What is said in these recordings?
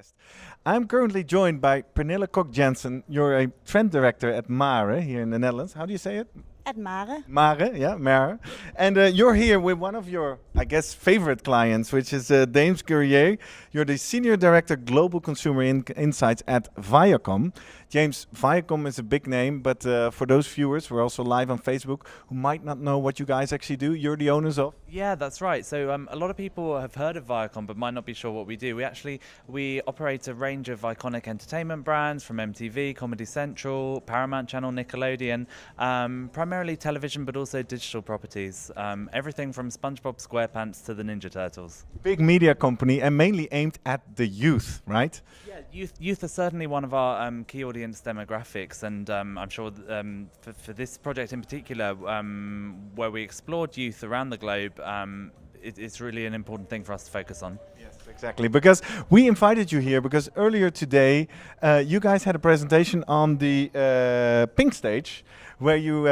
podcast. I'm currently joined by Pernille Kok-Jensen. You're a trend director at Mare here in the Netherlands. How do you say it? At Mare. Mare, yeah, Mare. And you're here with one of your, I guess, favorite clients, which is James Guerrier. You're the Senior Director Global Consumer Insights at Viacom. James, Viacom is a big name, but for those viewers, we're also live on Facebook, who might not know what you guys actually do. You're the owners of? Yeah, that's right. So a lot of people have heard of Viacom, but might not be sure what we do. We operate a range of iconic entertainment brands from MTV, Comedy Central, Paramount Channel, Nickelodeon, primarily television, but also digital properties. Everything from SpongeBob SquarePants to the Ninja Turtles. Big media company and mainly aimed at the youth, right? Yeah, youth are certainly one of our key audience demographics, and I'm sure for this project in particular, where we explored youth around the globe, it's really an important thing for us to focus on. Yes, exactly. Because we invited you here because earlier today you guys had a presentation on the Pink Stage where you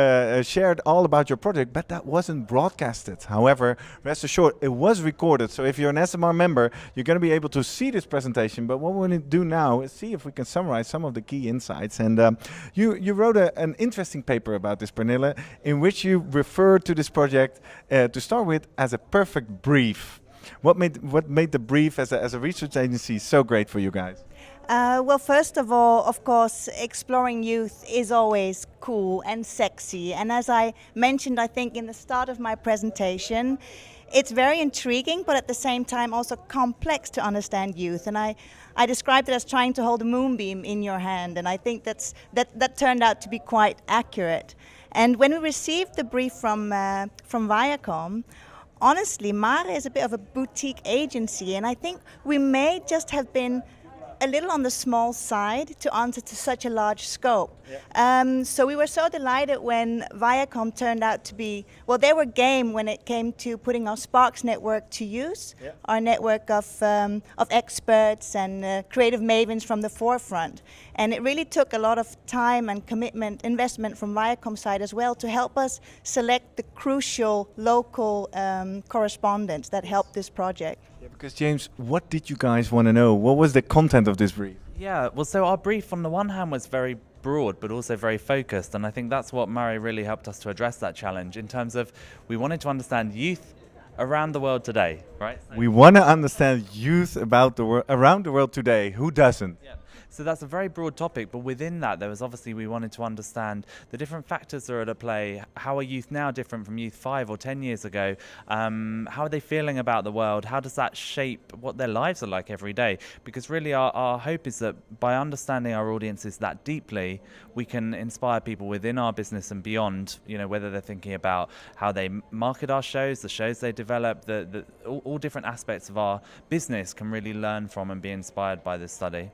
shared all about your project, but that wasn't broadcasted. However, rest assured, it was recorded. So if you're an SMR member, you're going to be able to see this presentation. But what we're going to do now is see if we can summarize some of the key insights. And you wrote an interesting paper about this, Pernille, in which you refer to this project, to start with, as a perfect brief. What made the brief as a research agency so great for you guys? Well, first of all, of course, exploring youth is always cool and sexy. And as I mentioned, I think in the start of my presentation, it's very intriguing, but at the same time also complex to understand youth. And I described it as trying to hold a moonbeam in your hand. And I think that turned out to be quite accurate. And when we received the brief from Viacom, honestly, Mare is a bit of a boutique agency, and I think we may just have been a little on the small side to answer to such a large scope. Yeah. So we were so delighted when Viacom turned out to be, well, they were game when it came to putting our Sparks network to use, yeah. Our network of experts and creative mavens from the forefront. And it really took a lot of time and commitment, investment from Viacom's side as well to help us select the crucial local correspondents that helped this project. Yeah, because James, what did you guys want to know? What was the content of this brief? Yeah, well, so our brief on the one hand was very broad, but also very focused. And I think that's what Mare really helped us to address that challenge in terms of we wanted to understand youth around the world today, right? We want to understand youth about around the world today. Who doesn't? Yeah. So that's a very broad topic, but within that, there was obviously we wanted to understand the different factors that are at play. How are youth now different from youth 5 or 10 years ago? How are they feeling about the world? How does that shape what their lives are like every day? Because really our hope is that by understanding our audiences that deeply, we can inspire people within our business and beyond, you know, whether they're thinking about how they market our shows, the shows they develop, all different aspects of our business can really learn from and be inspired by this study.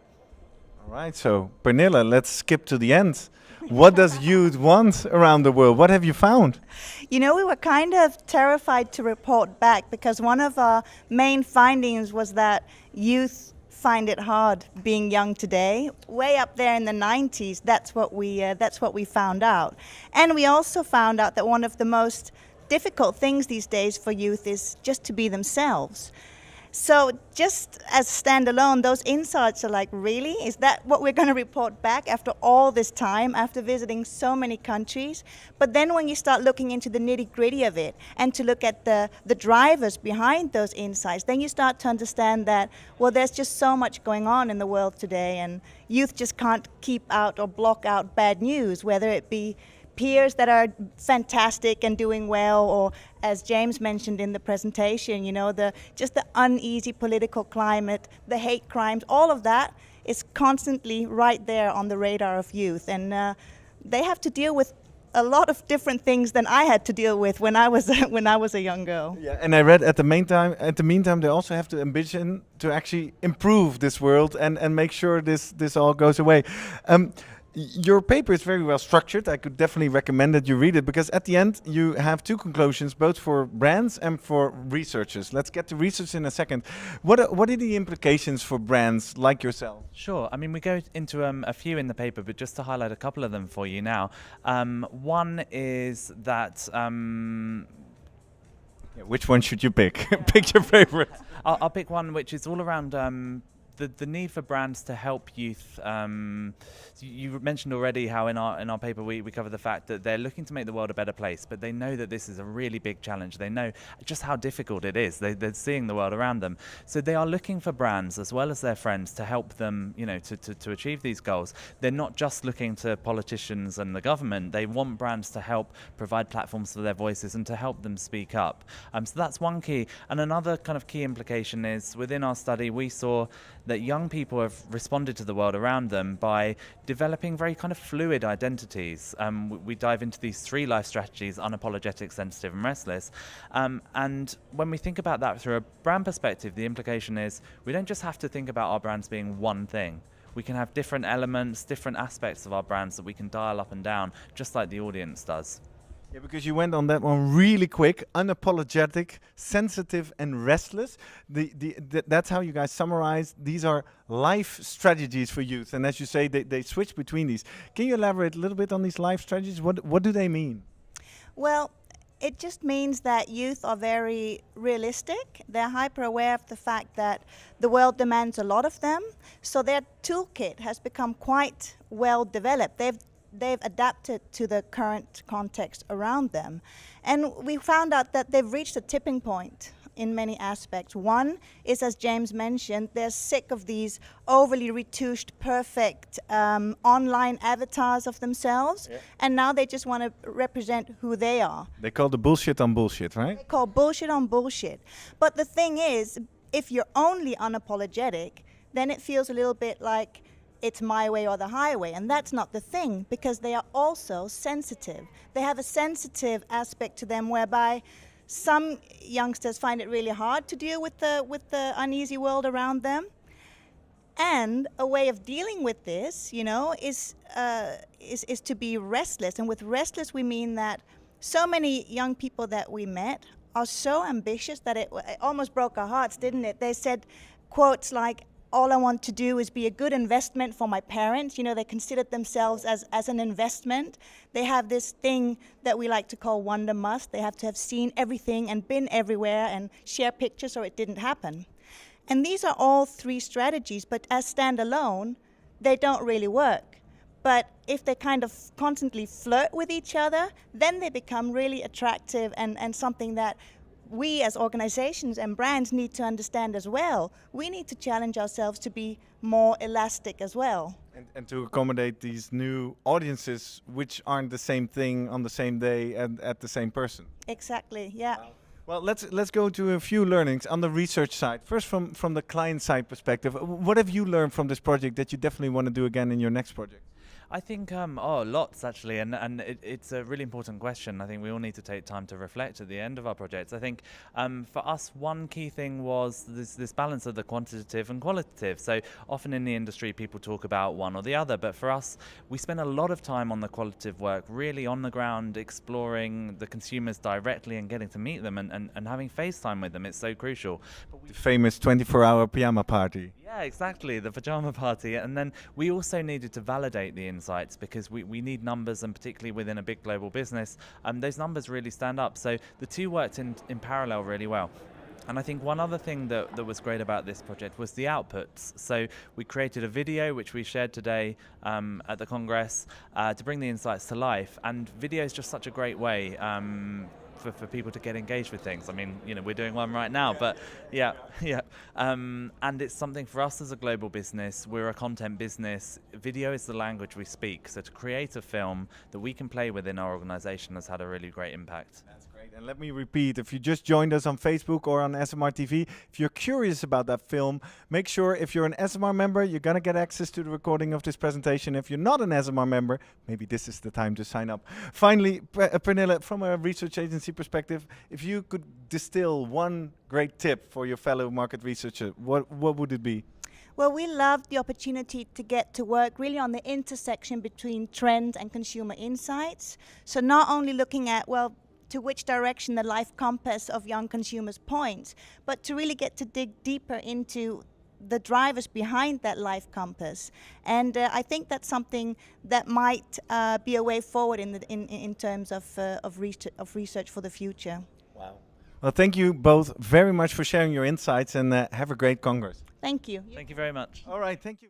All right, so Pernille, let's skip to the end. What does youth want around the world? What have you found? You know, we were kind of terrified to report back because one of our main findings was that youth find it hard being young today. Way up there in the 90s, that's what we found out. And we also found out that one of the most difficult things these days for youth is just to be themselves. So just as standalone, those insights are like, really? Is that what we're going to report back after all this time, after visiting so many countries? But then when you start looking into the nitty-gritty of it and to look at the drivers behind those insights, then you start to understand that, well, there's just so much going on in the world today, and youth just can't keep out or block out bad news, whether it be peers that are fantastic and doing well, or as James mentioned in the presentation, you know, just the uneasy political climate, the hate crimes, all of that is constantly right there on the radar of youth, and they have to deal with a lot of different things than I had to deal with when I was a young girl. Yeah, and I read at the meantime they also have the ambition to actually improve this world and make sure this all goes away. Your paper is very well structured. I could definitely recommend that you read it because at the end you have two conclusions, both for brands and for researchers. Let's get to research in a second. What are the implications for brands like yourself? Sure. I mean, we go into a few in the paper, but just to highlight a couple of them for you now. One is that... which one should you pick? Pick your favorite. I'll pick one which is all around the need for brands to help youth. You mentioned already how in our paper we cover the fact that they're looking to make the world a better place, but they know that this is a really big challenge. They know just how difficult it is. They're seeing the world around them, so they are looking for brands as well as their friends to help them, to achieve these goals. They're not just looking to politicians and the government. They want brands to help provide platforms for their voices and to help them speak up. So that's one key. And another kind of key implication is within our study we saw that young people have responded to the world around them by developing very kind of fluid identities. We dive into these 3 life strategies: unapologetic, sensitive, and restless. And when we think about that through a brand perspective, the implication is we don't just have to think about our brands being one thing. We can have different elements, different aspects of our brands that we can dial up and down, just like the audience does. Yeah, because you went on that one really quick. Unapologetic, sensitive, and restless. That's how you guys summarize. These are life strategies for youth, and as you say, they switch between these. Can you elaborate a little bit on these life strategies? What do they mean? Well, it just means that youth are very realistic. They're hyper aware of the fact that the world demands a lot of them. So their toolkit has become quite well developed. They've adapted to the current context around them. And we found out that they've reached a tipping point in many aspects. One is, as James mentioned, they're sick of these overly retouched, perfect online avatars of themselves. Yeah. And now they just want to represent who they are. They call the bullshit on bullshit, right? They call bullshit on bullshit. But the thing is, if you're only unapologetic, then it feels a little bit like it's my way or the highway, and that's not the thing, because they are also sensitive. They have a sensitive aspect to them whereby some youngsters find it really hard to deal with the uneasy world around them. And a way of dealing with this, is to be restless. And with restless, we mean that so many young people that we met are so ambitious that it almost broke our hearts, didn't it? They said quotes like, "All I want to do is be a good investment for my parents." They considered themselves as an investment. They have this thing that we like to call wanderlust. They have to have seen everything and been everywhere and share pictures or it didn't happen. And these are all 3 strategies, but as standalone, they don't really work. But if they kind of constantly flirt with each other, then they become really attractive and something that we as organizations and brands need to understand as well. We need to challenge ourselves to be more elastic as well. And to accommodate these new audiences, which aren't the same thing on the same day and at the same person. Exactly, yeah. Wow. Well, let's go to a few learnings on the research side. First, from the client side perspective, what have you learned from this project that you definitely want to do again in your next project? I think, lots actually, and it's a really important question. I think we all need to take time to reflect at the end of our projects. I think for us, one key thing was this balance of the quantitative and qualitative. So often in the industry, people talk about one or the other, but for us, we spend a lot of time on the qualitative work, really on the ground, exploring the consumers directly and getting to meet them and having FaceTime with them. It's so crucial. The famous 24-hour pyjama party. Yeah, exactly, the pajama party. And then we also needed to validate the insights because we need numbers, and particularly within a big global business, those numbers really stand up. So the 2 worked in parallel really well. And I think one other thing that was great about this project was the outputs. So we created a video which we shared today at the Congress to bring the insights to life. And video is just such a great way for people to get engaged with things. I mean, we're doing one right now, but yeah. And it's something for us as a global business. We're a content business. Video is the language we speak. So to create a film that we can play within our organization has had a really great impact. That's great. And let me repeat, if you just joined us on Facebook or on SMR TV, if you're curious about that film, make sure if you're an SMR member, you're going to get access to the recording of this presentation. If you're not an SMR member, maybe this is the time to sign up. Finally, Pernille, from a research agency perspective, if you could distill one great tip for your fellow market researcher, what would it be? Well, we loved the opportunity to get to work really on the intersection between trend and consumer insights. So not only looking at, to which direction the life compass of young consumers points, but to really get to dig deeper into the drivers behind that life compass. And I think that's something that might be a way forward in terms of research for the future. Wow. Well, thank you both very much for sharing your insights, and have a great Congress. Thank you. Thank you very much. All right, thank you.